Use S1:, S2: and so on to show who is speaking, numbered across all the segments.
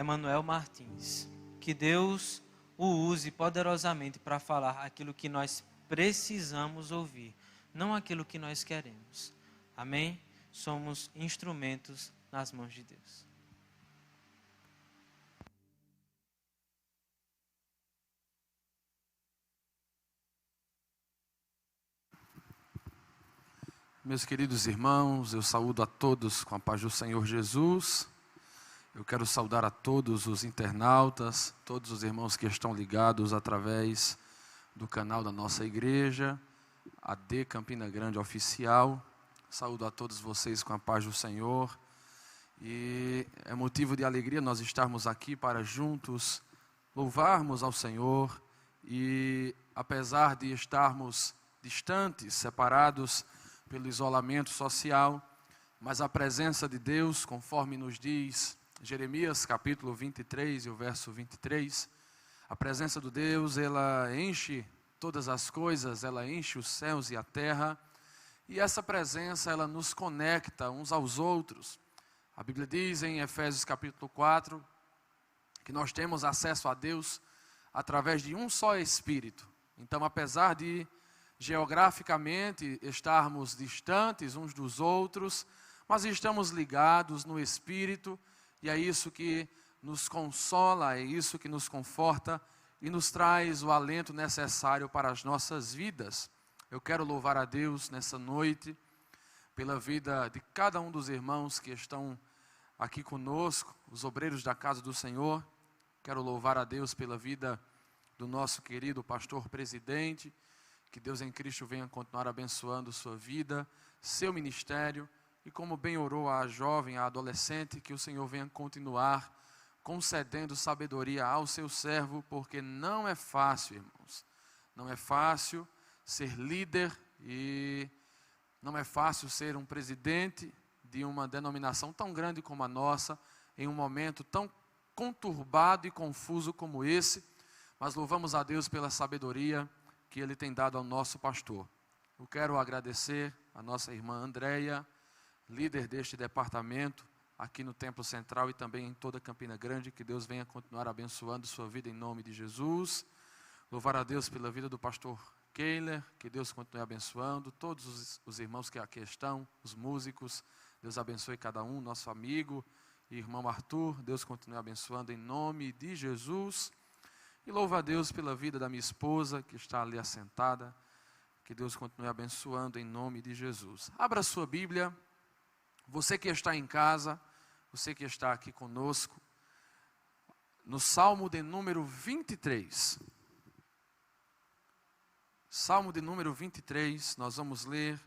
S1: Emanuel Martins. Que Deus o use poderosamente para falar aquilo que nós precisamos ouvir, não aquilo que nós queremos. Amém? Somos instrumentos nas mãos de Deus.
S2: Meus queridos irmãos, eu saúdo a todos com a paz do Senhor Jesus. Eu quero saudar a todos os internautas, todos os irmãos que estão ligados através do canal da nossa igreja, AD Campina Grande Oficial. Saúdo a todos vocês com a paz do Senhor. E é motivo de alegria nós estarmos aqui para juntos louvarmos ao Senhor. E apesar de estarmos distantes, separados pelo isolamento social, mas a presença de Deus, conforme nos diz Jeremias capítulo 23 e o verso 23, a presença de Deus, ela enche todas as coisas, ela enche os céus e a terra, e essa presença, ela nos conecta uns aos outros. A Bíblia diz em Efésios capítulo 4, que nós temos acesso a Deus através de um só Espírito. Então, apesar de geograficamente estarmos distantes uns dos outros, mas estamos ligados no Espírito, e é isso que nos consola, é isso que nos conforta e nos traz o alento necessário para as nossas vidas. Eu quero louvar a Deus nessa noite, pela vida de cada um dos irmãos que estão aqui conosco, os obreiros da casa do Senhor. Quero louvar a Deus pela vida do nosso querido pastor presidente. Que Deus em Cristo venha continuar abençoando sua vida, seu ministério, e como bem orou a jovem, a adolescente, que o Senhor venha continuar concedendo sabedoria ao seu servo, porque não é fácil, irmãos, não é fácil ser líder e não é fácil ser um presidente de uma denominação tão grande como a nossa, em um momento tão conturbado e confuso como esse, mas louvamos a Deus pela sabedoria que Ele tem dado ao nosso pastor. Eu quero agradecer a nossa irmã Andréia, líder deste departamento, aqui no Templo Central e também em toda Campina Grande. Que Deus venha continuar abençoando sua vida em nome de Jesus. Louvar a Deus pela vida do pastor Keiler, que Deus continue abençoando todos os irmãos que aqui estão, os músicos. Deus abençoe cada um, nosso amigo e irmão Arthur. Deus continue abençoando em nome de Jesus. E louvo a Deus pela vida da minha esposa, que está ali assentada. Que Deus continue abençoando em nome de Jesus. Abra a sua Bíblia. Você que está em casa, você que está aqui conosco, no Salmo de número 23. Salmo de número 23, nós vamos ler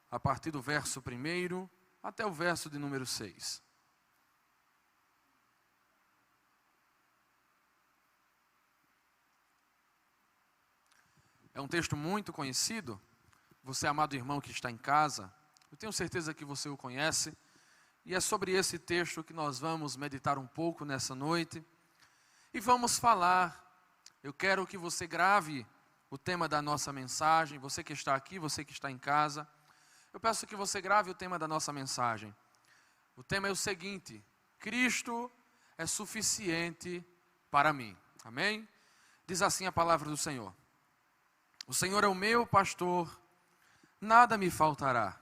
S2: a partir do verso 1 até o verso de número 6. É um texto muito conhecido. Você, amado irmão que está em casa, eu tenho certeza que você o conhece. E é sobre esse texto que nós vamos meditar um pouco nessa noite. E vamos falar. Eu quero que você grave o tema da nossa mensagem. Você que está aqui, você que está em casa. Eu peço que você grave o tema da nossa mensagem. O tema é o seguinte: Cristo é suficiente para mim. Amém? Diz assim a palavra do Senhor. O Senhor é o meu pastor, nada me faltará.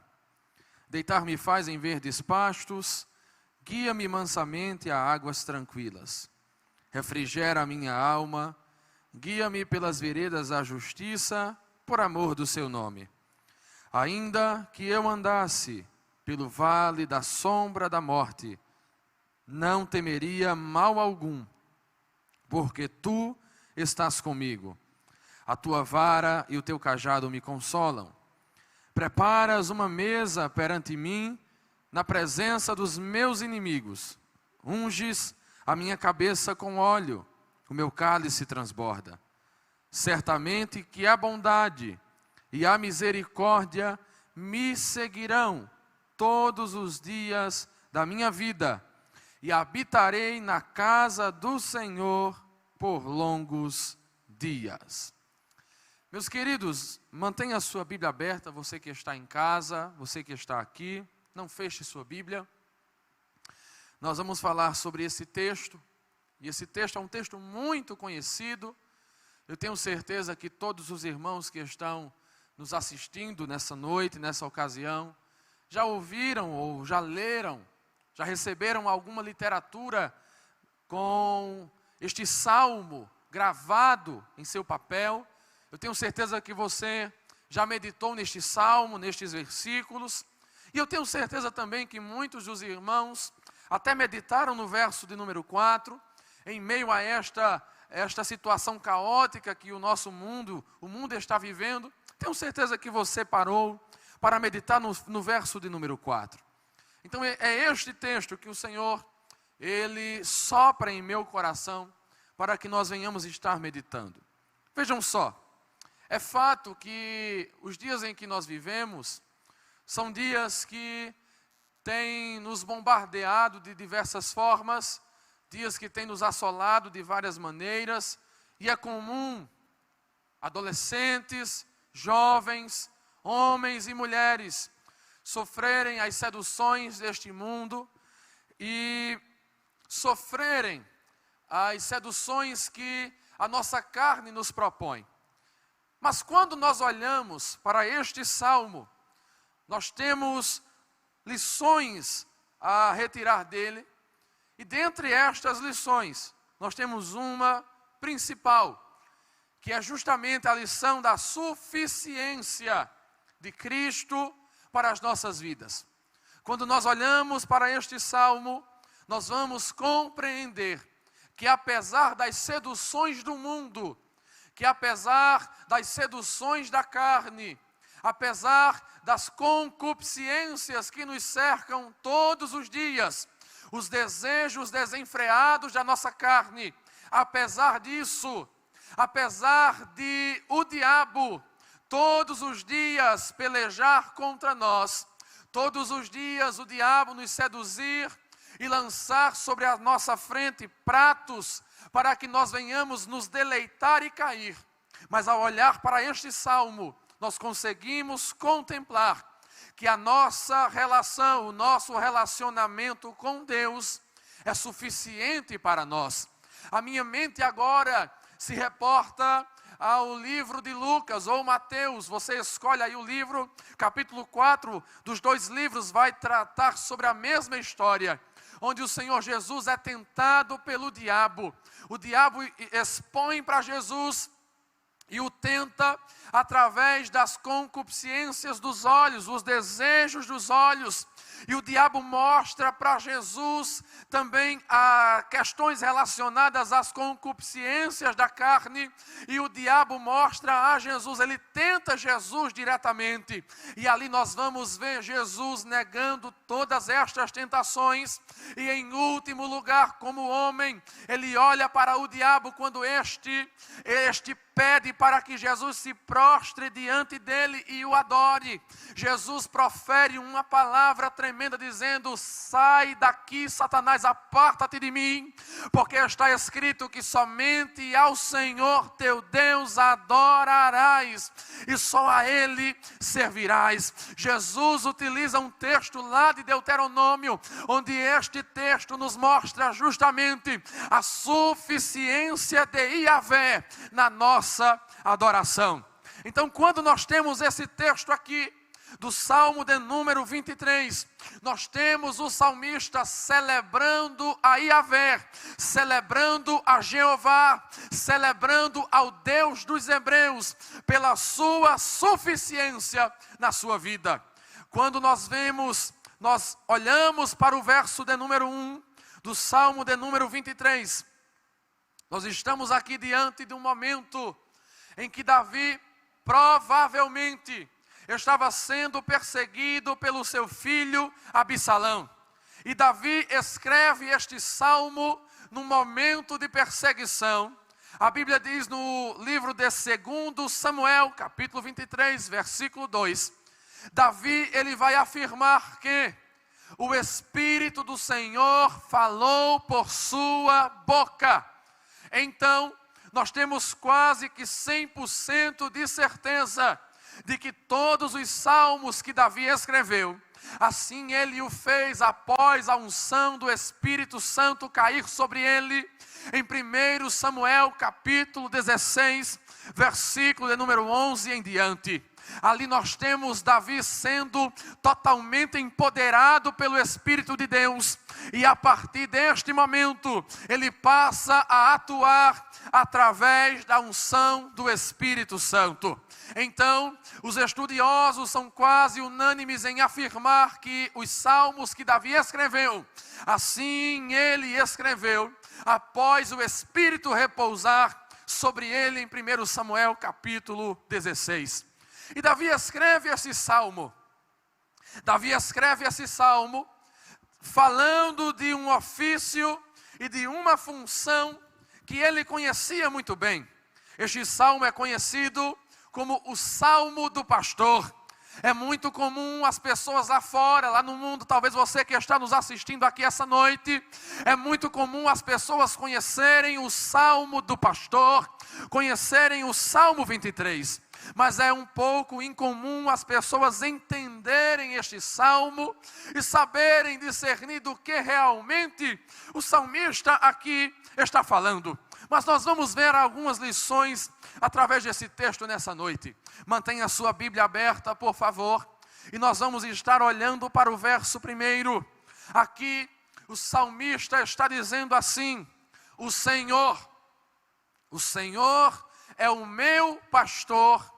S2: Deitar-me faz em verdes pastos, guia-me mansamente a águas tranquilas. Refrigera a minha alma, guia-me pelas veredas da justiça, por amor do seu nome. Ainda que eu andasse pelo vale da sombra da morte, não temeria mal algum, porque tu estás comigo. A tua vara e o teu cajado me consolam. Preparas uma mesa perante mim, na presença dos meus inimigos. Unges a minha cabeça com óleo, o meu cálice transborda. Certamente que a bondade e a misericórdia me seguirão todos os dias da minha vida, e habitarei na casa do Senhor por longos dias. Meus queridos, mantenha a sua Bíblia aberta, você que está em casa, você que está aqui, não feche sua Bíblia. Nós vamos falar sobre esse texto, E esse texto é um texto muito conhecido. Eu tenho certeza que todos os irmãos que estão nos assistindo nessa noite, nessa ocasião, já ouviram ou já leram, já receberam alguma literatura com este salmo gravado em seu papel. Eu tenho certeza que você já meditou neste salmo, nestes versículos. E eu tenho certeza também que muitos dos irmãos até meditaram no verso de número 4, em meio a esta situação caótica que o mundo está vivendo. Tenho certeza que você parou para meditar no verso de número 4. Então é este texto que o Senhor, Ele sopra em meu coração para que nós venhamos estar meditando. Vejam só, é fato que os dias em que nós vivemos são dias que têm nos bombardeado de diversas formas, dias que têm nos assolado de várias maneiras, e é comum adolescentes, jovens, homens e mulheres sofrerem as seduções deste mundo e sofrerem as seduções que a nossa carne nos propõe. Mas quando nós olhamos para este salmo, nós temos lições a retirar dele, e dentre estas lições, nós temos uma principal, que é justamente a lição da suficiência de Cristo para as nossas vidas. Quando nós olhamos para este salmo, nós vamos compreender que apesar das seduções do mundo, que apesar das seduções da carne, apesar das concupiscências que nos cercam todos os dias, os desejos desenfreados da nossa carne, apesar disso, apesar de o diabo todos os dias pelejar contra nós, todos os dias o diabo nos seduzir e lançar sobre a nossa frente pratos para que nós venhamos nos deleitar e cair. Mas ao olhar para este salmo, nós conseguimos contemplar que a nossa relação, o nosso relacionamento com Deus é suficiente para nós. A minha mente agora se reporta ao livro de Lucas ou Mateus. Você escolhe aí o livro, capítulo 4 dos dois livros vai tratar sobre a mesma história, onde o Senhor Jesus é tentado pelo diabo. O diabo expõe para Jesus e o tenta através das concupiscências dos olhos, os desejos dos olhos. E o diabo mostra para Jesus também questões relacionadas às concupiscências da carne. E o diabo mostra a Jesus, ele tenta Jesus diretamente. E ali nós vamos ver Jesus negando todas estas tentações. E em último lugar, como homem, ele olha para o diabo quando este pede para que Jesus se prostre diante dele e o adore. Jesus profere uma palavra tremenda dizendo: sai daqui, Satanás, aparta-te de mim, porque está escrito que somente ao Senhor teu Deus adorarás e só a Ele servirás. Jesus utiliza um texto lá de Deuteronômio, onde este texto nos mostra justamente a suficiência de Yahvé na nossa adoração. Então, quando nós temos esse texto aqui do Salmo de número 23, nós temos o salmista celebrando a Yahvé, celebrando a Jeová, celebrando ao Deus dos Hebreus pela sua suficiência na sua vida. Quando nós olhamos para o verso de número 1 do Salmo de número 23, nós estamos aqui diante de um momento em que Davi provavelmente estava sendo perseguido pelo seu filho Absalão. E Davi escreve este salmo num momento de perseguição. A Bíblia diz no livro de 2 Samuel, capítulo 23, versículo 2. Davi, ele vai afirmar que o Espírito do Senhor falou por sua boca. Então, nós temos quase que 100% de certeza de que todos os salmos que Davi escreveu, Assim ele o fez após a unção do Espírito Santo cair sobre ele. Em 1 Samuel capítulo 16, versículo de número 11 em diante. Ali nós temos Davi sendo totalmente empoderado pelo Espírito de Deus. E a partir deste momento, ele passa a atuar através da unção do Espírito Santo. Então, os estudiosos são quase unânimes em afirmar que os salmos que Davi escreveu, assim ele escreveu após o Espírito repousar sobre ele em 1 Samuel capítulo 16. E Davi escreve esse salmo. Davi escreve esse salmo falando de um ofício e de uma função que ele conhecia muito bem. Este salmo é conhecido como o Salmo do Pastor. É muito comum as pessoas lá fora, lá no mundo, talvez você que está nos assistindo aqui essa noite, é muito comum as pessoas conhecerem o Salmo do Pastor, conhecerem o Salmo 23. Mas é um pouco incomum as pessoas entenderem este salmo e saberem discernir do que realmente o salmista aqui está falando. Mas nós vamos ver algumas lições através desse texto nessa noite. Mantenha a sua Bíblia aberta, por favor. E nós vamos estar olhando para o verso 1. Aqui o salmista está dizendo assim: o Senhor é o meu pastor,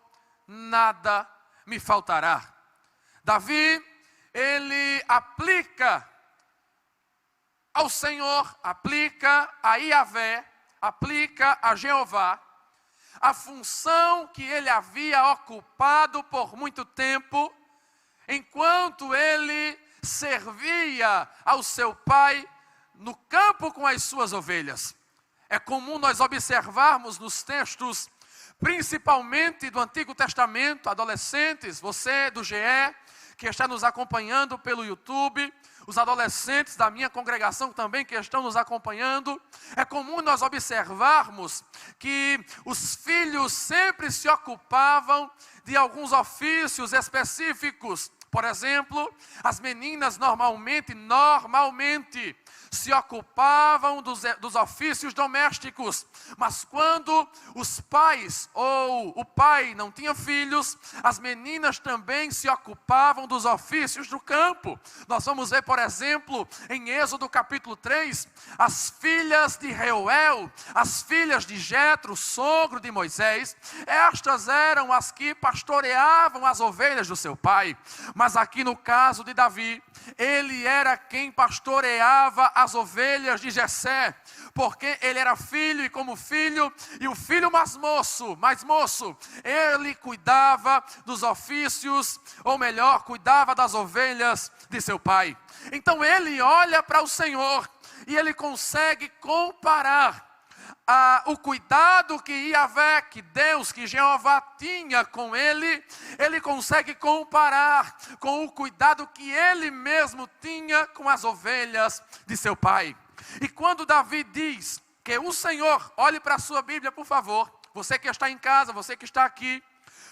S2: nada me faltará. Davi, ele aplica ao Senhor, aplica a Yahvé, aplica a Jeová, a função que ele havia ocupado por muito tempo, enquanto ele servia ao seu pai no campo com as suas ovelhas. É comum nós observarmos nos textos, principalmente do Antigo Testamento, adolescentes, você do GE, que está nos acompanhando pelo YouTube, os adolescentes da minha congregação também que estão nos acompanhando, é comum nós observarmos que os filhos sempre se ocupavam de alguns ofícios específicos. Por exemplo, as meninas normalmente se ocupavam dos ofícios domésticos. Mas quando os pais ou o pai não tinha filhos, as meninas também se ocupavam dos ofícios do campo. Nós vamos ver, por exemplo, em Êxodo capítulo 3, as filhas de Reuel, as filhas de Jetro, sogro de Moisés, estas eram as que pastoreavam as ovelhas do seu pai. Mas aqui no caso de Davi, ele era quem pastoreava as ovelhas de Jessé, porque ele era filho e como filho, e o filho mais moço, ele cuidava dos ofícios, ou melhor, cuidava das ovelhas de seu pai. Então ele olha para o Senhor e ele consegue comparar o cuidado que Yahvé, que Deus, que Jeová tinha com ele consegue comparar com o cuidado que ele mesmo tinha com as ovelhas de seu pai. E quando Davi diz que o Senhor, olhe para a sua Bíblia, por favor, você que está em casa, você que está aqui,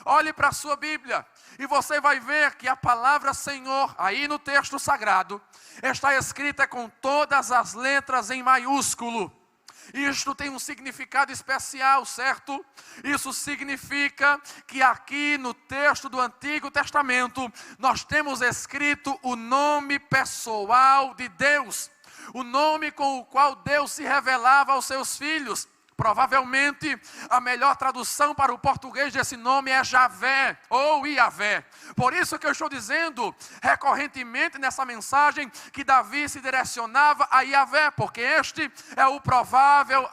S2: olhe para a sua Bíblia e você vai ver que a palavra Senhor, aí no texto sagrado, está escrita com todas as letras em maiúsculo. Isto tem um significado especial, certo? Isso significa que aqui no texto do Antigo Testamento, nós temos escrito o nome pessoal de Deus, o nome com o qual Deus se revelava aos seus filhos. Provavelmente a melhor tradução para o português desse nome é Javé ou Yahvé. Por isso que eu estou dizendo recorrentemente nessa mensagem que Davi se direcionava a Yahvé, porque este é o provável,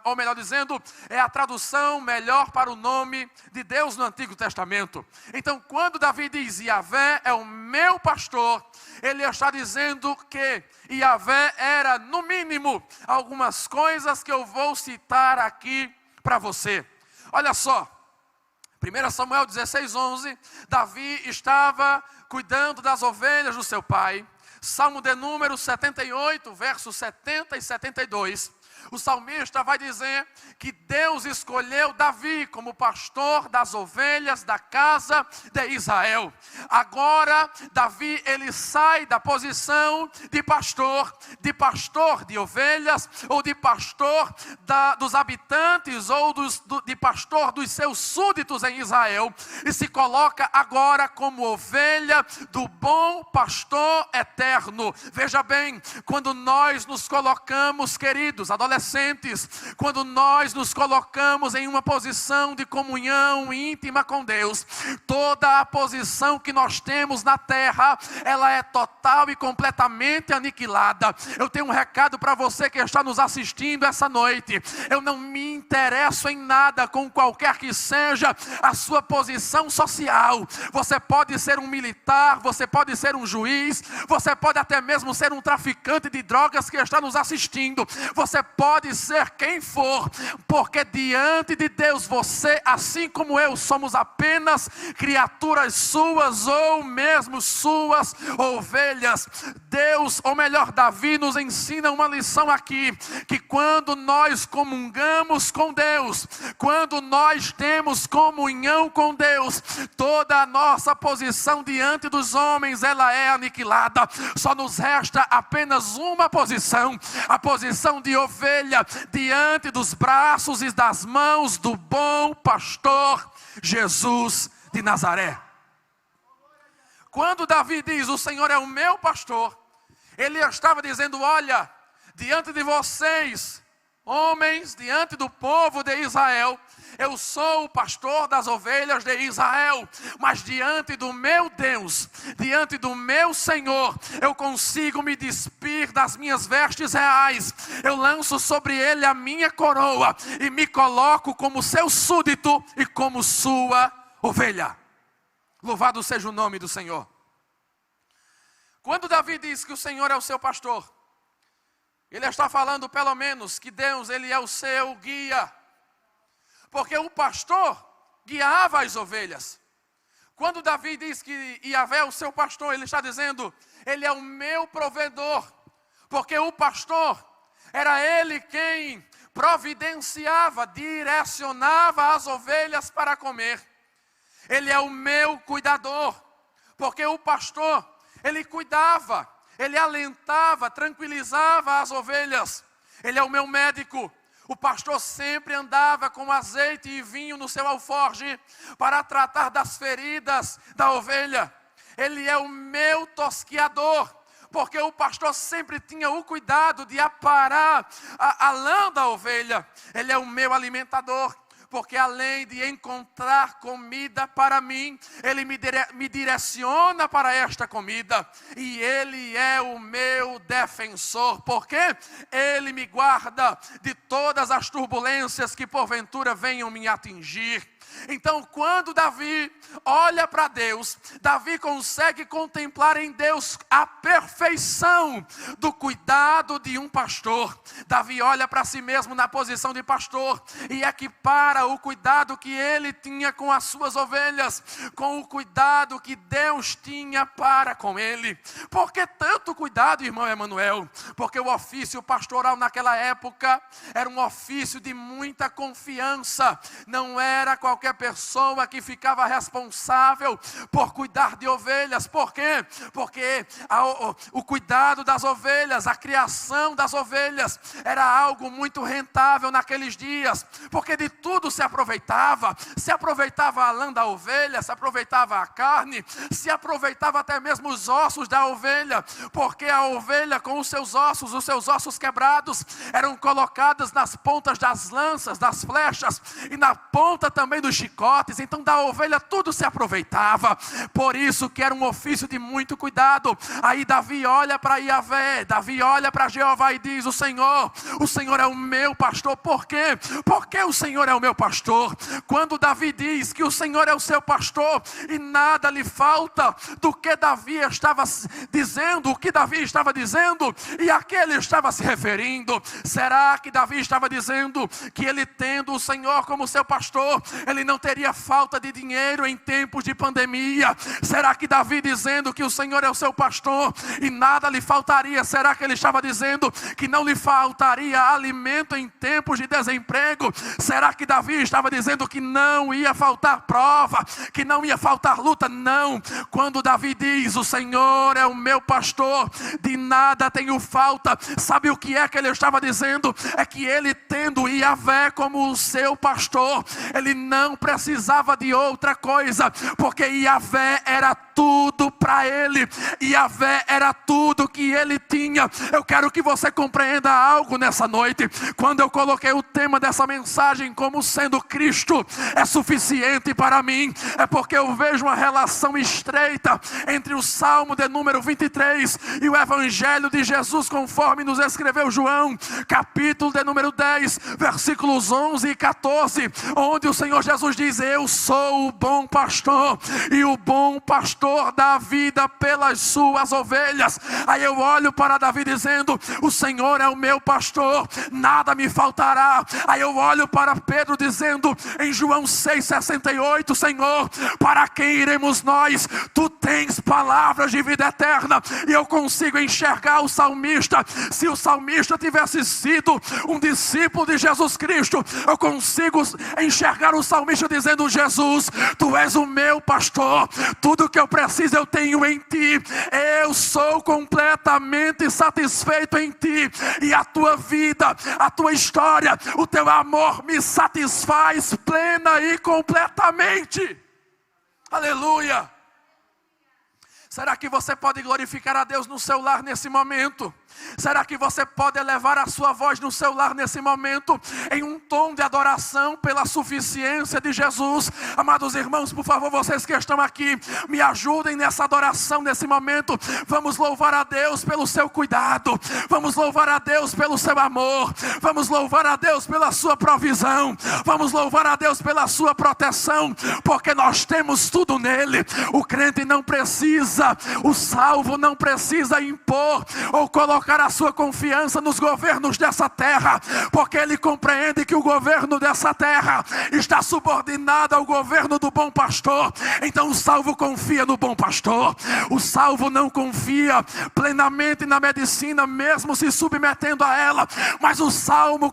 S2: ou melhor dizendo, é a tradução melhor para o nome de Deus no Antigo Testamento. Então quando Davi diz Yahvé é o meu pastor, ele está dizendo que Yahvé era no mínimo algumas coisas que eu vou citar aqui para você. Olha só, 1 Samuel 16:11, Davi estava cuidando das ovelhas do seu pai. Salmo de número 78, versos 70 e 72. O salmista vai dizer que Deus escolheu Davi como pastor das ovelhas da casa de Israel. Agora, Davi, ele sai da posição de pastor de ovelhas, ou de pastor dos habitantes, ou de pastor dos seus súditos em Israel, e se coloca agora como ovelha do bom pastor eterno. Veja bem, quando nós nos colocamos, queridos adolescentes, quando nós nos colocamos em uma posição de comunhão íntima com Deus, toda a posição que nós temos na terra, ela é total e completamente aniquilada. Eu tenho um recado para você que está nos assistindo essa noite. Eu não me interesso em nada com qualquer que seja a sua posição social. Você pode ser um militar, você pode ser um juiz, você pode até mesmo ser um traficante de drogas que está nos assistindo. Você pode ser quem for, porque diante de Deus você, assim como eu, somos apenas criaturas suas, ou mesmo suas ovelhas. Deus, ou melhor, Davi nos ensina uma lição aqui, que quando nós comungamos com Deus, quando nós temos comunhão com Deus, toda a nossa posição diante dos homens, ela é aniquilada. Só nos resta apenas uma posição, a posição de ovelha, diante dos braços e das mãos do bom pastor Jesus de Nazaré. Quando Davi diz, o Senhor é o meu pastor, ele estava dizendo, olha, diante de vocês, homens, diante do povo de Israel, eu sou o pastor das ovelhas de Israel, mas diante do meu Deus, diante do meu Senhor, eu consigo me despir das minhas vestes reais, eu lanço sobre ele a minha coroa e me coloco como seu súdito e como sua ovelha. Louvado seja o nome do Senhor. Quando Davi diz que o Senhor é o seu pastor, ele está falando pelo menos que Deus, ele é o seu guia. Porque o pastor guiava as ovelhas. Quando Davi diz que Yahvé é o seu pastor, ele está dizendo, ele é o meu provedor. Porque o pastor, era ele quem providenciava, direcionava as ovelhas para comer. Ele é o meu cuidador. Porque o pastor, ele cuidava, ele alentava, tranquilizava as ovelhas. Ele é o meu médico. O pastor sempre andava com azeite e vinho no seu alforje para tratar das feridas da ovelha. Ele é o meu tosquiador, porque o pastor sempre tinha o cuidado de aparar a lã da ovelha. Ele é o meu alimentador, porque além de encontrar comida para mim, ele me direciona para esta comida. E ele é o meu defensor, porque ele me guarda de todas as turbulências que porventura venham me atingir. Então, quando Davi olha para Deus, Davi consegue contemplar em Deus a perfeição do cuidado de um pastor. Davi olha para si mesmo na posição de pastor e equipara o cuidado que ele tinha com as suas ovelhas, com o cuidado que Deus tinha para com ele. Por que tanto cuidado, irmão Emanuel? Porque o ofício pastoral naquela época era um ofício de muita confiança. Não era qualquer pessoa que ficava responsável por cuidar de ovelhas. Por quê? Porque o cuidado das ovelhas, a criação das ovelhas era algo muito rentável naqueles dias, porque de tudo se aproveitava a lã da ovelha, se aproveitava a carne, se aproveitava até mesmo os ossos da ovelha, porque a ovelha com os seus ossos quebrados eram colocados nas pontas das lanças, das flechas e na ponta também dos chicotes. Então da ovelha tudo se aproveitava, por isso que era um ofício de muito cuidado. Aí Davi olha para Yahvé, Davi olha para Jeová e diz, o Senhor é o meu pastor. Por quê? Porque o Senhor é o meu pastor. Quando Davi diz que o Senhor é o seu pastor e nada lhe falta do que Davi estava dizendo, o que Davi estava dizendo e a que ele estava se referindo? Será que Davi estava dizendo que ele, tendo o Senhor como seu pastor, ele ele não teria falta de dinheiro em tempos de pandemia? Será que Davi dizendo que o Senhor é o seu pastor e nada lhe faltaria, será que ele estava dizendo que não lhe faltaria alimento em tempos de desemprego? Será que Davi estava dizendo que não ia faltar prova, que não ia faltar luta? Não. Quando Davi diz, o Senhor é o meu pastor, de nada tenho falta, sabe o que é que ele estava dizendo? É que ele, tendo Yahvé como o seu pastor, ele não precisava de outra coisa, porque Yahvé era tudo para ele, Yahvé era tudo que ele tinha. Eu quero que você compreenda algo nessa noite. Quando eu coloquei o tema dessa mensagem como sendo Cristo é suficiente para mim, é porque eu vejo uma relação estreita entre o Salmo de número 23 e o Evangelho de Jesus, conforme nos escreveu João, capítulo de número 10, versículos 11 e 14, onde o Senhor Jesus diz: eu sou o bom pastor, e o bom pastor dá a vida pelas suas ovelhas. Aí eu olho para Davi dizendo: o Senhor é o meu pastor, nada me faltará. Aí eu olho para Pedro dizendo em João 6,68: Senhor, para quem iremos nós? Tu tens palavras de vida eterna. E eu consigo enxergar o salmista. Se o salmista tivesse sido um discípulo de Jesus Cristo, eu consigo enxergar o salmista dizendo: Jesus, tu és o meu pastor, tudo que eu preciso eu tenho em ti, eu sou completamente satisfeito em ti, e a tua vida, a tua história, o teu amor me satisfaz plena e completamente. Aleluia. Será que você pode glorificar a Deus no seu lar nesse momento? Será que você pode elevar a sua voz no seu lar nesse momento, em um tom de adoração pela suficiência de Jesus? Amados irmãos, por favor, vocês que estão aqui, me ajudem nessa adoração nesse momento. Vamos louvar a Deus pelo seu cuidado, vamos louvar a Deus pelo seu amor, vamos louvar a Deus pela sua provisão, vamos louvar a Deus pela sua proteção, porque nós temos tudo nele. O crente não precisa, o salvo não precisa impor ou colocar a sua confiança nos governos dessa terra, porque ele compreende que o governo dessa terra está subordinado ao governo do bom pastor. Então o salvo confia no bom pastor. O salvo não confia plenamente na medicina, mesmo se submetendo a ela, mas o salvo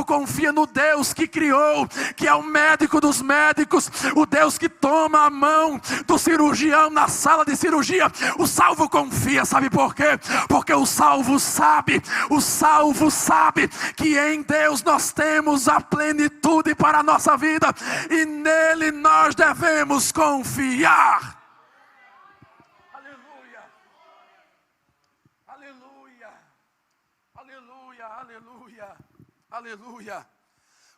S2: confia no Deus que criou, que é o médico dos médicos, o Deus que toma a mão do cirurgião na sala de cirurgia. O salvo confia, sabe por quê? Porque o salvo sabe que em Deus nós temos a plenitude para a nossa vida, e nele nós devemos confiar. Aleluia, aleluia, aleluia, aleluia, aleluia.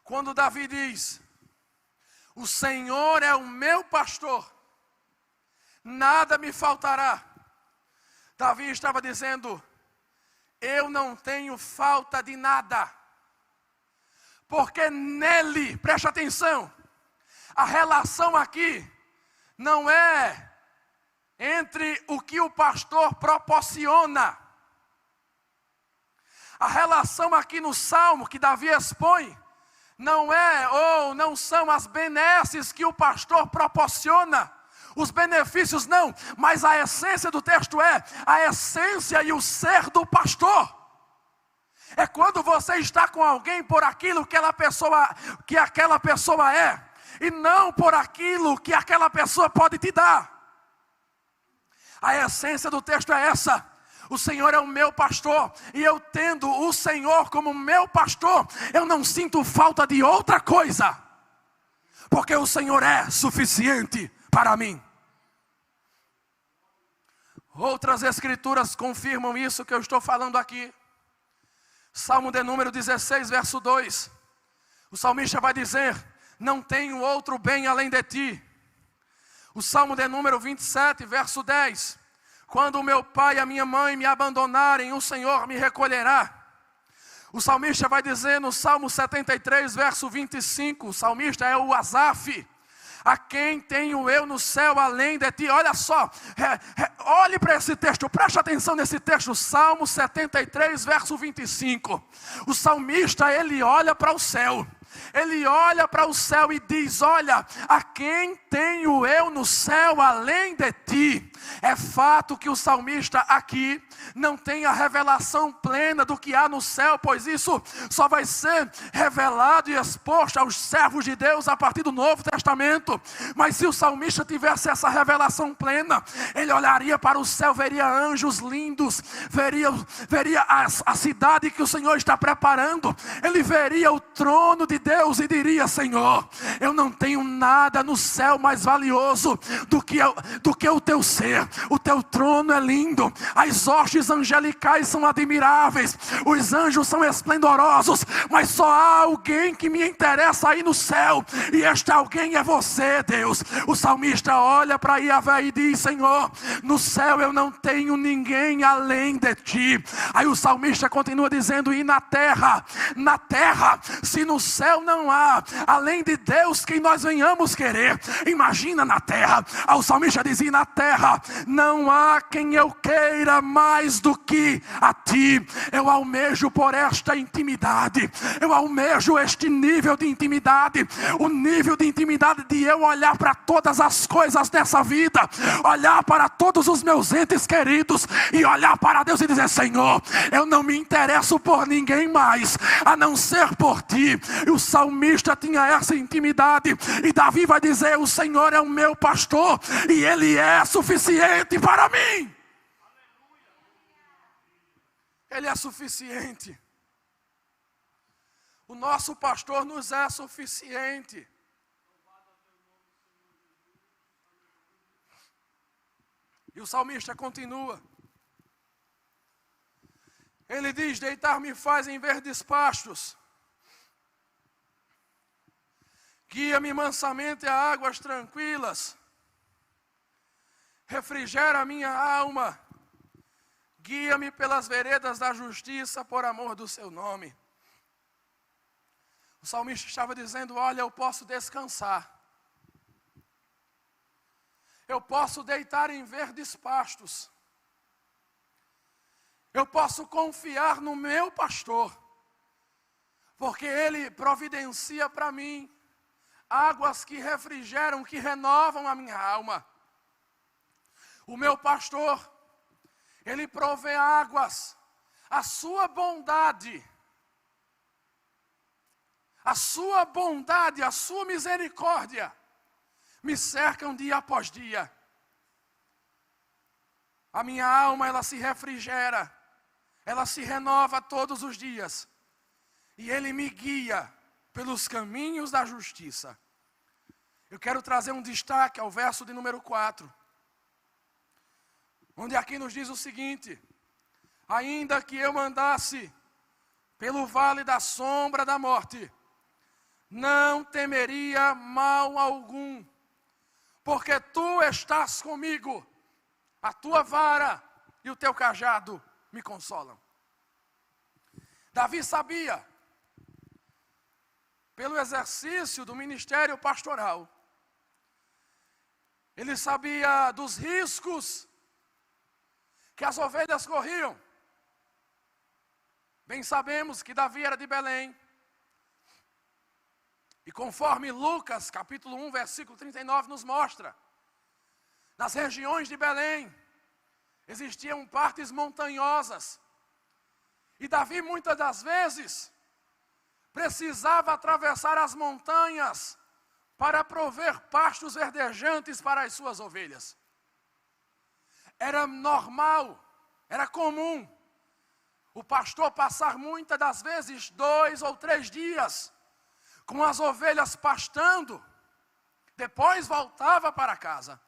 S2: Quando Davi diz: o Senhor é o meu pastor, nada me faltará, Davi estava dizendo: eu não tenho falta de nada, porque nele, preste atenção, a relação aqui não é entre o que o pastor proporciona. A relação aqui no Salmo que Davi expõe não é ou não são as benesses que o pastor proporciona. Os benefícios não, mas a essência do texto é a essência e o ser do pastor. É quando você está com alguém por aquilo que aquela pessoa é, e não por aquilo que aquela pessoa pode te dar. A essência do texto é essa: o Senhor é o meu pastor, e eu tendo o Senhor como meu pastor, eu não sinto falta de outra coisa, porque o Senhor é suficiente para mim. Outras escrituras confirmam isso que eu estou falando aqui. Salmo de número 16, verso 2. O salmista vai dizer: não tenho outro bem além de ti. O Salmo de número 27, verso 10. Quando o meu pai e a minha mãe me abandonarem, o Senhor me recolherá. O salmista vai dizer no Salmo 73, verso 25. O salmista é o Asaf: a quem tenho eu no céu além de ti? Olha só, olhe para esse texto, preste atenção nesse texto, Salmo 73, verso 25. O salmista, ele olha para o céu, ele olha para o céu e diz: olha, a quem tenho eu no céu além de ti? É fato que o salmista aqui não tem a revelação plena do que há no céu, pois isso só vai ser revelado e exposto aos servos de Deus a partir do Novo Testamento. Mas se o salmista tivesse essa revelação plena, ele olharia para o céu, veria anjos lindos, veria a cidade que o Senhor está preparando, ele veria o trono de Deus e diria: Senhor, eu não tenho nada no céu mais valioso do que o teu ser. O teu trono é lindo, as hostes angelicais são admiráveis, os anjos são esplendorosos, mas só há alguém que me interessa aí no céu, e este alguém é você, Deus. O salmista olha para Yahvé e diz: Senhor, no céu eu não tenho ninguém além de ti. Aí o salmista continua dizendo: e na terra, se no céu não há além de Deus quem nós venhamos querer, imagina na terra. Aí o salmista diz: e na terra não há quem eu queira mais do que a ti. Eu almejo por esta intimidade, eu almejo este nível de intimidade, o nível de intimidade de eu olhar para todas as coisas dessa vida, olhar para todos os meus entes queridos e olhar para Deus e dizer: Senhor, eu não me interesso por ninguém mais a não ser por ti. E o salmista tinha essa intimidade, e Davi vai dizer: o Senhor é o meu pastor e ele é suficiente para mim. Ele é suficiente. O nosso pastor nos é suficiente. E o salmista continua. Ele diz: deitar-me faz em verdes pastos, guia-me mansamente a águas tranquilas, refrigera a minha alma, guia-me pelas veredas da justiça por amor do seu nome. O salmista estava dizendo: olha, eu posso descansar, eu posso deitar em verdes pastos, eu posso confiar no meu pastor, porque ele providencia para mim águas que refrigeram, que renovam a minha alma. O meu pastor, ele provê águas, a sua bondade, a sua misericórdia me cercam dia após dia. A minha alma, ela se refrigera, ela se renova todos os dias, e ele me guia pelos caminhos da justiça. Eu quero trazer um destaque ao verso de número 4, onde aqui nos diz o seguinte: ainda que eu andasse pelo vale da sombra da morte, não temeria mal algum, porque tu estás comigo, a tua vara e o teu cajado me consolam. Davi sabia, pelo exercício do ministério pastoral, ele sabia dos riscos que as ovelhas corriam. Bem sabemos que Davi era de Belém, e conforme Lucas capítulo 1 versículo 39 nos mostra, nas regiões de Belém existiam partes montanhosas, e Davi muitas das vezes precisava atravessar as montanhas para prover pastos verdejantes para as suas ovelhas. Era normal, era comum o pastor passar muitas das vezes 2 ou 3 dias com as ovelhas pastando, depois voltava para casa.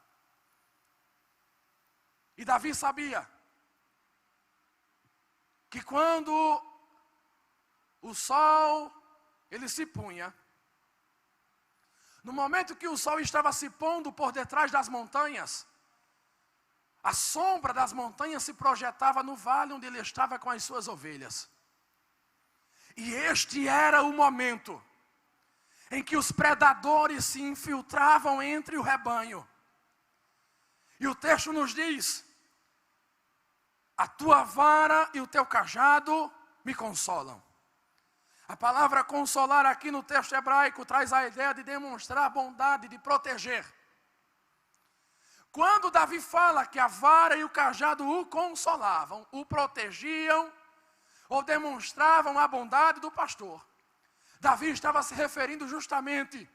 S2: E Davi sabia que quando o sol ele se punha, no momento que o sol estava se pondo por detrás das montanhas, a sombra das montanhas se projetava no vale onde ele estava com as suas ovelhas. E este era o momento em que os predadores se infiltravam entre o rebanho. E o texto nos diz: a tua vara e o teu cajado me consolam. A palavra consolar aqui no texto hebraico traz a ideia de demonstrar bondade, de proteger. Quando Davi fala que a vara e o cajado o consolavam, o protegiam, ou demonstravam a bondade do pastor, Davi estava se referindo justamente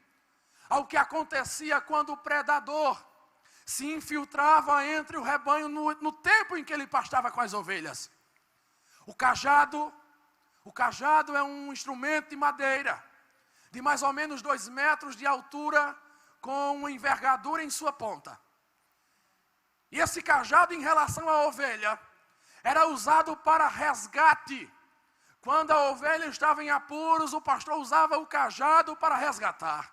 S2: ao que acontecia quando o predador se infiltrava entre o rebanho no tempo em que ele pastava com as ovelhas. O cajado é um instrumento de madeira, de mais ou menos 2 metros de altura, com uma envergadura em sua ponta. E esse cajado, em relação à ovelha, era usado para resgate. Quando a ovelha estava em apuros, o pastor usava o cajado para resgatar.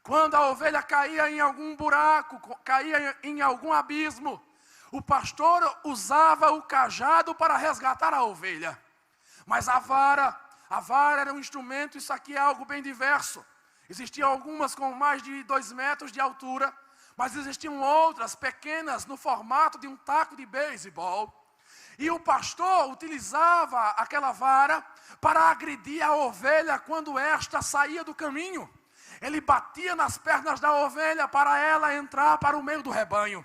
S2: Quando a ovelha caía em algum buraco, caía em algum abismo, o pastor usava o cajado para resgatar a ovelha. Mas a vara era um instrumento, isso aqui é algo bem diverso. Existiam algumas com mais de 2 metros de altura, mas existiam outras pequenas no formato de um taco de beisebol. E o pastor utilizava aquela vara para agredir a ovelha quando esta saía do caminho. Ele batia nas pernas da ovelha para ela entrar para o meio do rebanho.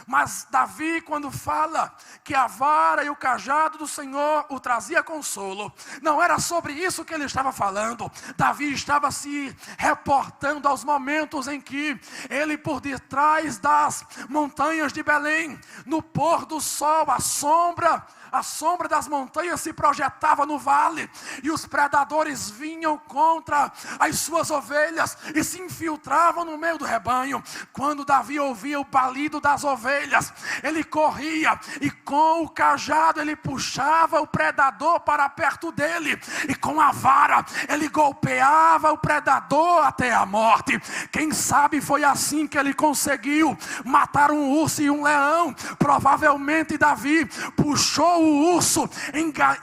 S2: Mas Davi, quando fala que a vara e o cajado do Senhor o trazia consolo, não era sobre isso que ele estava falando. Davi estava se reportando aos momentos em que ele, por detrás das montanhas de Belém, no pôr do sol, a sombra das montanhas se projetava no vale, e os predadores vinham contra as suas ovelhas e se infiltravam no meio do rebanho. Quando Davi ouvia o balido das ovelhas, ele corria e com o cajado ele puxava o predador para perto dele, e com a vara ele golpeava o predador até a morte. Quem sabe foi assim que ele conseguiu matar um urso e um leão. Provavelmente Davi puxou o urso,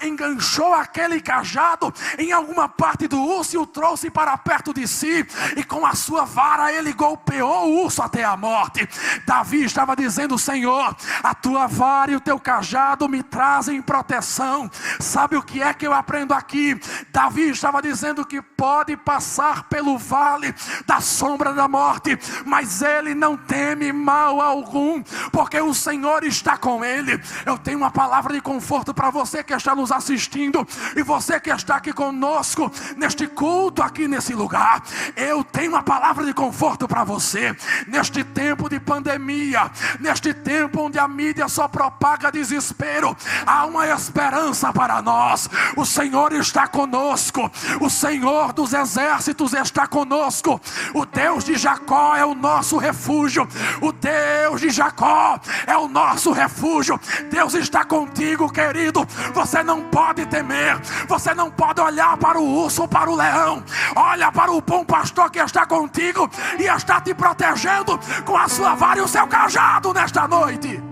S2: enganchou aquele cajado em alguma parte do urso e o trouxe para perto de si, e com a sua vara ele golpeou o urso até a morte. Davi estava dizendo: Senhor, a tua vara e o teu cajado me trazem proteção. Sabe o que é que eu aprendo aqui? Davi estava dizendo que pode passar pelo vale da sombra da morte, mas ele não teme mal algum, porque o Senhor está com ele. Eu tenho uma palavra de conforto para você que está nos assistindo e você que está aqui conosco neste culto, aqui nesse lugar. Eu tenho uma palavra de conforto para você neste tempo de pandemia, neste tempo onde a mídia só propaga desespero. Há uma esperança para nós. O Senhor está conosco, o Senhor dos exércitos está conosco. O Deus de Jacó é o nosso refúgio. O Deus de Jacó é o nosso refúgio. Deus está contigo, querido. Você não pode temer, você não pode olhar para o urso ou para o leão. Olha para o bom pastor que está contigo e está te protegendo com a sua vara e o seu cajado nesta noite.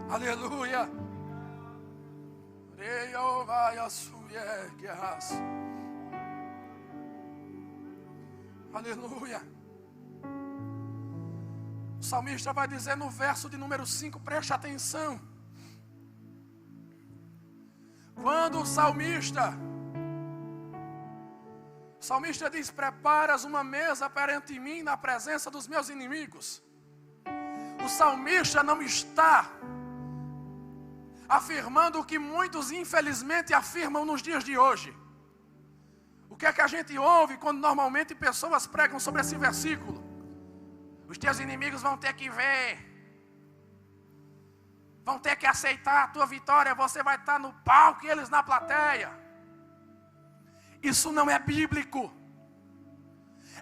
S2: Aleluia. Aleluia. O salmista vai dizer no verso de número 5, preste atenção. Quando o salmista diz: preparas uma mesa perante mim na presença dos meus inimigos. O salmista não está afirmando o que muitos infelizmente afirmam nos dias de hoje. O que é que a gente ouve quando normalmente pessoas pregam sobre esse versículo? Os teus inimigos vão ter que ver, vão ter que aceitar a tua vitória, você vai estar no palco e eles na plateia. Isso não é bíblico.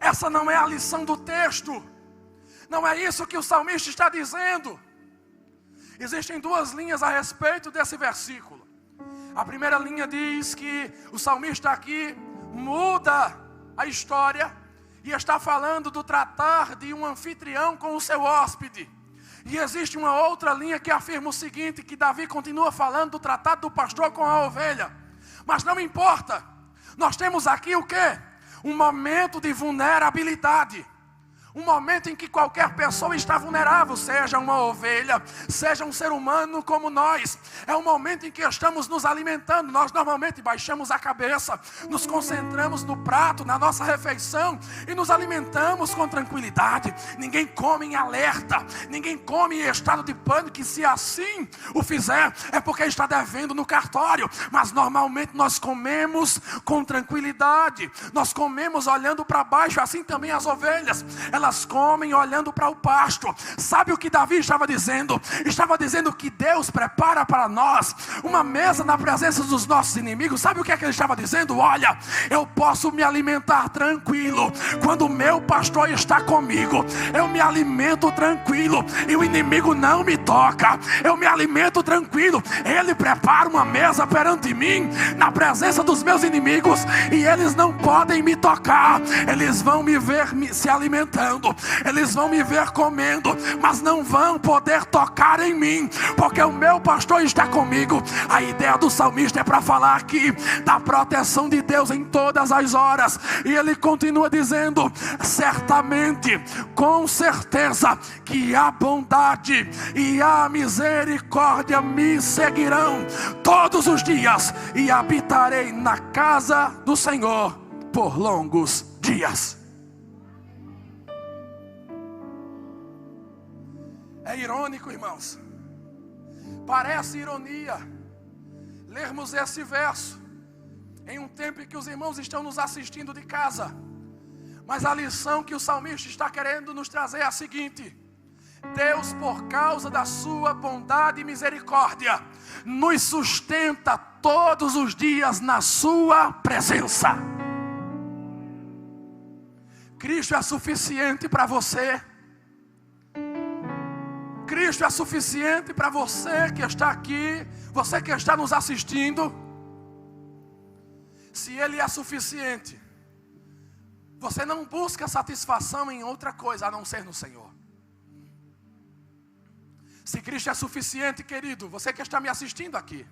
S2: Essa não é a lição do texto. Não é isso que o salmista está dizendo. Existem 2 linhas a respeito desse versículo. A primeira linha diz que o salmista aqui muda a história e está falando do tratar de um anfitrião com o seu hóspede. E existe uma outra linha que afirma o seguinte, que Davi continua falando do tratado do pastor com a ovelha. Mas não importa. Nós temos aqui o quê? Um momento de vulnerabilidade. Um momento em que qualquer pessoa está vulnerável, seja uma ovelha, seja um ser humano como nós. É um momento em que estamos nos alimentando. Nós normalmente baixamos a cabeça, nos concentramos no prato, na nossa refeição e nos alimentamos com tranquilidade. Ninguém come em alerta, ninguém come em estado de pânico, e se assim o fizer é porque está devendo no cartório. Mas normalmente nós comemos com tranquilidade, nós comemos olhando para baixo. Assim também as ovelhas, elas comem olhando para o pasto. Sabe o que Davi estava dizendo? Estava dizendo que Deus prepara para nós uma mesa na presença dos nossos inimigos. Sabe o que é que ele estava dizendo? Olha, eu posso me alimentar tranquilo quando o meu pastor está comigo. Eu me alimento tranquilo e o inimigo não me toca. Eu me alimento tranquilo. Ele prepara uma mesa perante mim na presença dos meus inimigos e eles não podem me tocar. Eles vão me ver se alimentando, eles vão me ver comendo, mas não vão poder tocar em mim, porque o meu pastor está comigo. A ideia do salmista é para falar aqui da proteção de Deus em todas as horas. E ele continua dizendo: certamente, com certeza, que a bondade e a misericórdia me seguirão todos os dias, e habitarei na casa do Senhor por longos dias. É irônico, irmãos. Parece ironia lermos esse verso em um tempo em que os irmãos estão nos assistindo de casa. Mas a lição que o salmista está querendo nos trazer é a seguinte: Deus, por causa da sua bondade e misericórdia, nos sustenta todos os dias na sua presença. Cristo é suficiente para você. Cristo é suficiente para você que está aqui, você que está nos assistindo. Se Ele é suficiente, você não busca satisfação em outra coisa a não ser no Senhor. Se Cristo é suficiente, querido, você que está me assistindo aqui,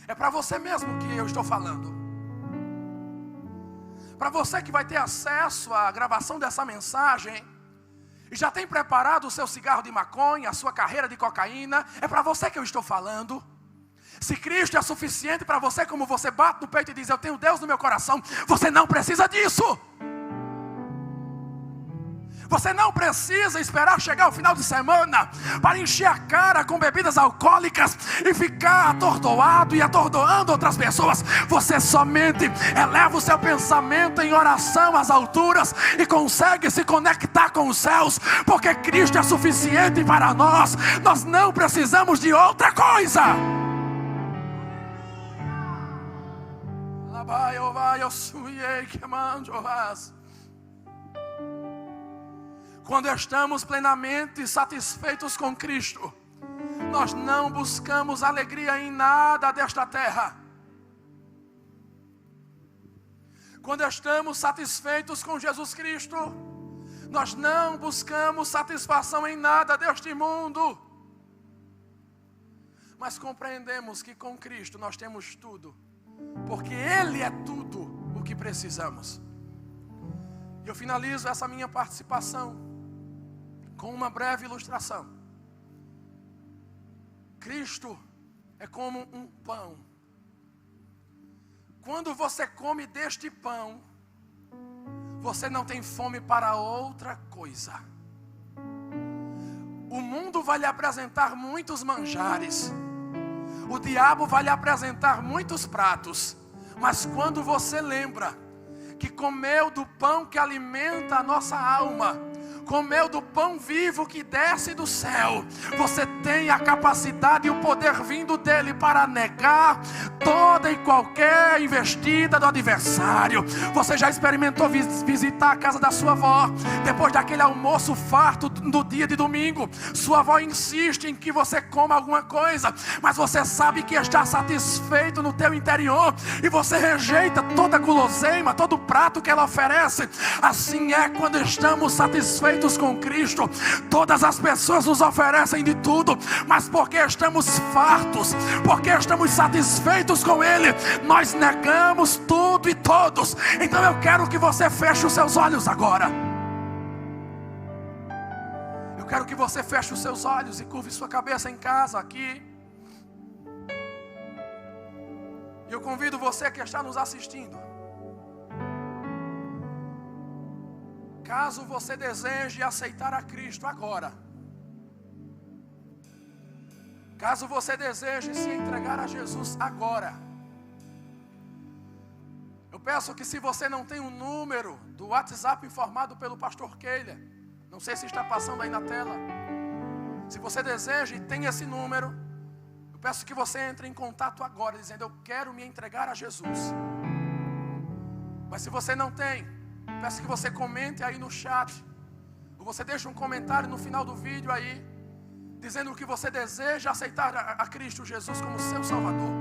S2: é para você mesmo que eu estou falando. Para você que vai ter acesso à gravação dessa mensagem e já tem preparado o seu cigarro de maconha, a sua carreira de cocaína, é para você que eu estou falando. Se Cristo é suficiente para você, como você bate no peito e diz: eu tenho Deus no meu coração, você não precisa disso. Você não precisa esperar chegar o final de semana para encher a cara com bebidas alcoólicas e ficar atordoado e atordoando outras pessoas. Você somente eleva o seu pensamento em oração às alturas e consegue se conectar com os céus, porque Cristo é suficiente para nós. Nós não precisamos de outra coisa. Quando estamos plenamente satisfeitos com Cristo, nós não buscamos alegria em nada desta terra. Quando estamos satisfeitos com Jesus Cristo, nós não buscamos satisfação em nada deste mundo. Mas compreendemos que com Cristo nós temos tudo, porque Ele é tudo o que precisamos. E eu finalizo essa minha participação com uma breve ilustração. Cristo é como um pão. Quando você come deste pão, você não tem fome para outra coisa. O mundo vai lhe apresentar muitos manjares, o diabo vai lhe apresentar muitos pratos, mas quando você lembra que comeu do pão que alimenta a nossa alma, comeu do pão vivo que desce do céu, você tem a capacidade e o poder vindo dele para negar toda e qualquer investida do adversário. Você já experimentou visitar a casa da sua avó, depois daquele almoço farto do dia de domingo? Sua avó insiste em que você coma alguma coisa, mas você sabe que está satisfeito no teu interior, e você rejeita toda guloseima, todo prato que ela oferece. Assim é quando estamos satisfeitos com Cristo. Todas as pessoas nos oferecem de tudo, mas porque estamos fartos, porque estamos satisfeitos com Ele, nós negamos tudo e todos. Então eu quero que você feche os seus olhos agora. Eu quero que você feche os seus olhos e curve sua cabeça em casa, aqui. E eu convido você que está nos assistindo. Caso você deseje aceitar a Cristo agora, caso você deseje se entregar a Jesus agora, eu peço que, se você não tem um número do WhatsApp informado pelo pastor Keila, não sei se está passando aí na tela, se você deseja e tem esse número, eu peço que você entre em contato agora, dizendo: eu quero me entregar a Jesus. Mas se você não tem, peço que você comente aí no chat, ou você deixe um comentário no final do vídeo aí, dizendo que você deseja aceitar a Cristo Jesus como seu Salvador,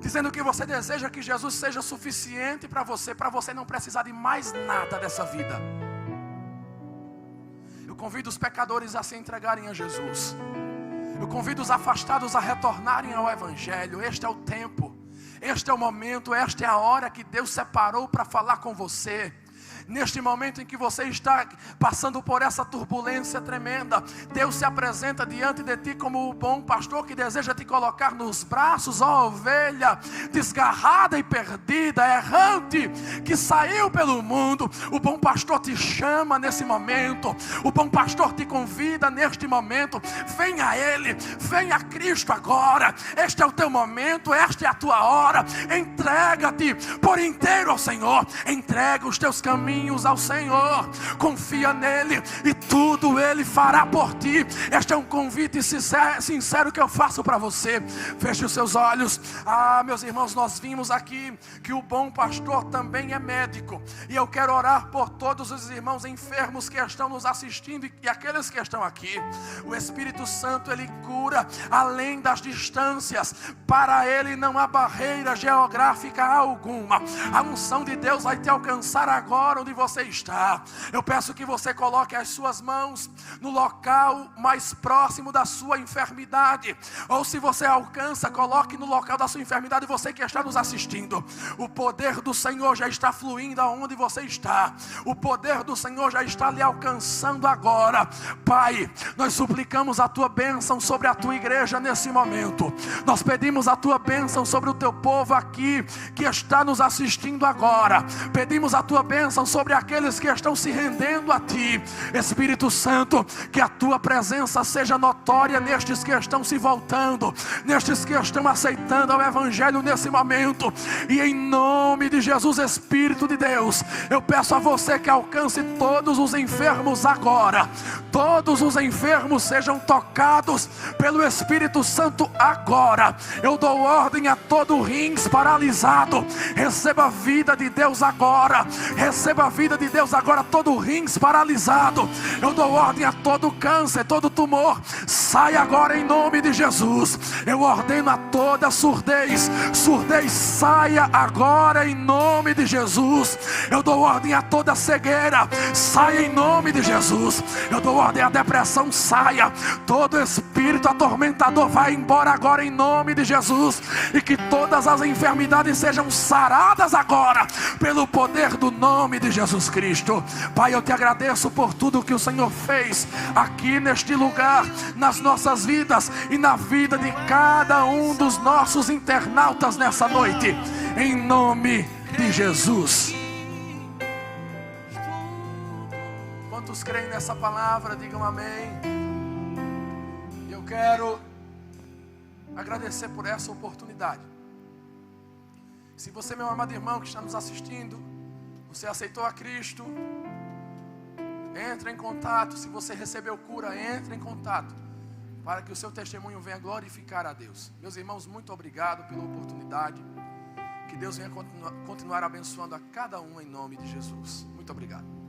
S2: dizendo que você deseja que Jesus seja suficiente para você não precisar de mais nada dessa vida. Eu convido os pecadores a se entregarem a Jesus. Eu convido os afastados a retornarem ao Evangelho. Este é o tempo, este é o momento, esta é a hora que Deus separou para falar com você. Neste momento em que você está passando por essa turbulência tremenda, Deus se apresenta diante de ti como o bom pastor que deseja te colocar nos braços, ó ovelha desgarrada e perdida, errante, que saiu pelo mundo. O bom pastor te chama nesse momento, o bom pastor te convida neste momento. Venha a Ele, venha a Cristo agora. Este é o teu momento, esta é a tua hora. Entrega-te por inteiro ao Senhor, entrega os teus caminhos ao Senhor, confia nele e tudo Ele fará por ti. Este é um convite sincero que eu faço para você. Feche os seus olhos. Meus irmãos, nós vimos aqui que o bom pastor também é médico, e eu quero orar por todos os irmãos enfermos que estão nos assistindo e aqueles que estão aqui. O Espírito Santo, Ele cura além das distâncias. Para Ele não há barreira geográfica alguma. A unção de Deus vai te alcançar agora onde você está. Eu peço que você coloque as suas mãos no local mais próximo da sua enfermidade, ou se você alcança, coloque no local da sua enfermidade. Você que está nos assistindo, o poder do Senhor já está fluindo aonde você está. O poder do Senhor já está lhe alcançando agora. Pai, nós suplicamos a tua bênção sobre a tua igreja nesse momento. Nós pedimos a tua bênção sobre o teu povo aqui que está nos assistindo agora. Pedimos a tua bênção sobre aqueles que estão se rendendo a ti. Espírito Santo, que a tua presença seja notória nestes que estão se voltando, nestes que estão aceitando o Evangelho nesse momento. E em nome de Jesus, Espírito de Deus, eu peço a você que alcance todos os enfermos agora. Todos os enfermos sejam tocados pelo Espírito Santo agora. Eu dou ordem a todo rins paralisado, receba a vida de Deus agora. Receba a vida de Deus agora, todo rins paralisado. Eu dou ordem a todo câncer, todo tumor, sai agora em nome de Jesus. Eu ordeno a toda surdez, saia agora em nome de Jesus. Eu dou ordem a toda cegueira, saia em nome de Jesus. Eu dou ordem à depressão, saia. Todo espírito atormentador vai embora agora em nome de Jesus. E que todas as enfermidades sejam saradas agora pelo poder do nome de Jesus Cristo. Pai, eu te agradeço por tudo que o Senhor fez aqui neste lugar, nas nossas vidas e na vida de cada um dos nossos internautas nessa noite, em nome de Jesus. Quantos creem nessa palavra, digam amém. Eu quero agradecer por essa oportunidade. Se você, meu amado irmão que está nos assistindo, você aceitou a Cristo, entre em contato. Se você recebeu cura, entre em contato, para que o seu testemunho venha glorificar a Deus. Meus irmãos, muito obrigado pela oportunidade. Que Deus venha continuar abençoando a cada um em nome de Jesus. Muito obrigado.